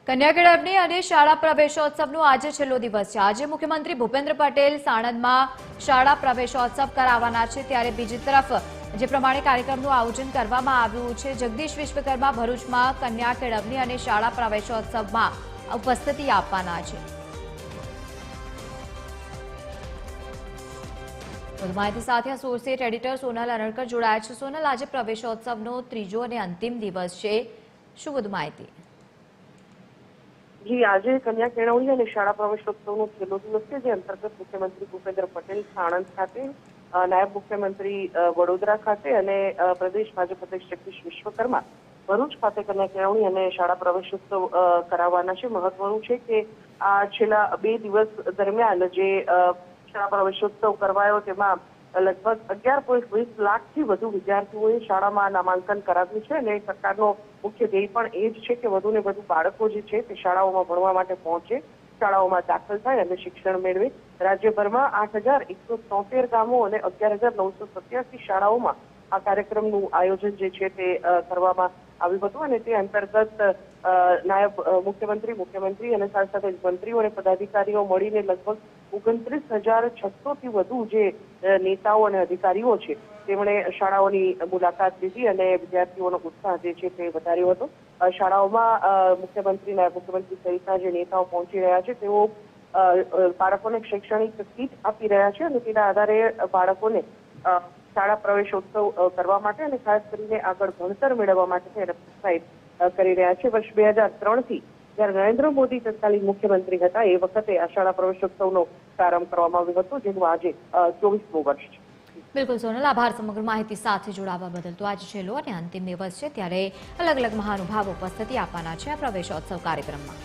કન્યા કેળવણી અને શાળા પ્રવેશોત્સવનો આજે છેલ્લો દિવસ છે। આજે મુખ્યમંત્રી ભૂપેન્દ્ર પટેલ સાણંદમાં શાળા પ્રવેશોત્સવ કરાવવાના છે, ત્યારે બીજી તરફ જે પ્રમાણે કાર્યક્રમનું આયોજન કરવામાં આવ્યું છે, જગદીશ વિશ્વકર્મા ભરૂચમાં કન્યા કેળવણી અને શાળા પ્રવેશોત્સવમાં ઉપસ્થિતિ આપવાના છે। વધુ માહિતી સાથે એસોસિએટ એડિટર સોનલ અનડકર જોડાયા છે। સોનલ, આજે પ્રવેશોત્સવનો ત્રીજો અને અંતિમ દિવસ છે, શું વધુ માહિતી? જી, આજે કન્યા કેળવણી અને શાળા પ્રવેશોત્સવનો છેલ્લો દિવસ છે, જે અંતર્ગત મુખ્યમંત્રી ભૂપેન્દ્ર પટેલ સાણંદ ખાતે, નાયબ મુખ્યમંત્રી વડોદરા ખાતે અને પ્રદેશ ભાજપ અધ્યક્ષ જગદીશ વિશ્વકર્મા ભરૂચ ખાતે કન્યા કેળવણી અને શાળા પ્રવેશોત્સવ કરાવવાના છે। મહત્વનું છે કે આ છેલ્લા 2 દિવસ દરમિયાન જે શાળા પ્રવેશોત્સવ કરવાયો તેમાં લગભગ 11.20 લાખથી વધુ વિદ્યાર્થીઓએ શાળામાં નામાંકન કરાવ્યું છે અને સરકારનો મુખ્ય ધ્યેય પણ એ જ છે કે વધુને વધુ બાળકો જે છે તે શાળાઓમાં ભણવા માટે પહોંચે, શાળાઓમાં દાખલ થાય અને શિક્ષણ મેળવે। રાજ્યભરમાં 8,173 ગામો અને 11,987 શાળાઓમાં આ કાર્યક્રમનું આયોજન જે છે તે કરવામાં આવ્યું હતું અને તે અંતર્ગત નાયબ મુખ્યમંત્રી અને સાથે સાથે મંત્રીઓ અને પદાધિકારીઓ મળીને લગભગ 29,600 થી વધુ જે નેતાઓ અને અધિકારીઓ છે તેમણે શાળાઓની મુલાકાત લીધી અને વિદ્યાર્થીઓનો ઉત્સાહ જે છે તે વધાર્યો હતો। શાળાઓમાં મુખ્યમંત્રી, નાયબ મુખ્યમંત્રી સહિતના જે નેતાઓ પહોંચી રહ્યા છે તેઓ બાળકોને શૈક્ષણિક કીટ આપી રહ્યા છે અને તેના આધારે બાળકોને શાળા પ્રવેશોત્સવ કરવા માટે અને ખાસ કરીને આગળ ભણતર મેળવવા માટે તેને પ્રોત્સાહિત કરી રહ્યા છે। વર્ષ 2003થી જ્યારે નરેન્દ્ર મોદી તત્કાલીન મુખ્યમંત્રી હતા એ વખતે આ શાળા પ્રવેશોત્સવનો પ્રારંભ કરવામાં આવ્યો હતો, જેનું આજે 24મું વર્ષ છે। બિલકુલ સોનલ, આભાર સમગ્ર માહિતી સાથે જોડાવા બદલ। તો આજે છેલ્લો અને અંતિમ દિવસ છે, ત્યારે અલગ અલગ મહાનુભાવો ઉપસ્થિતિ આપવાના છે આ પ્રવેશોત્સવ કાર્યક્રમમાં।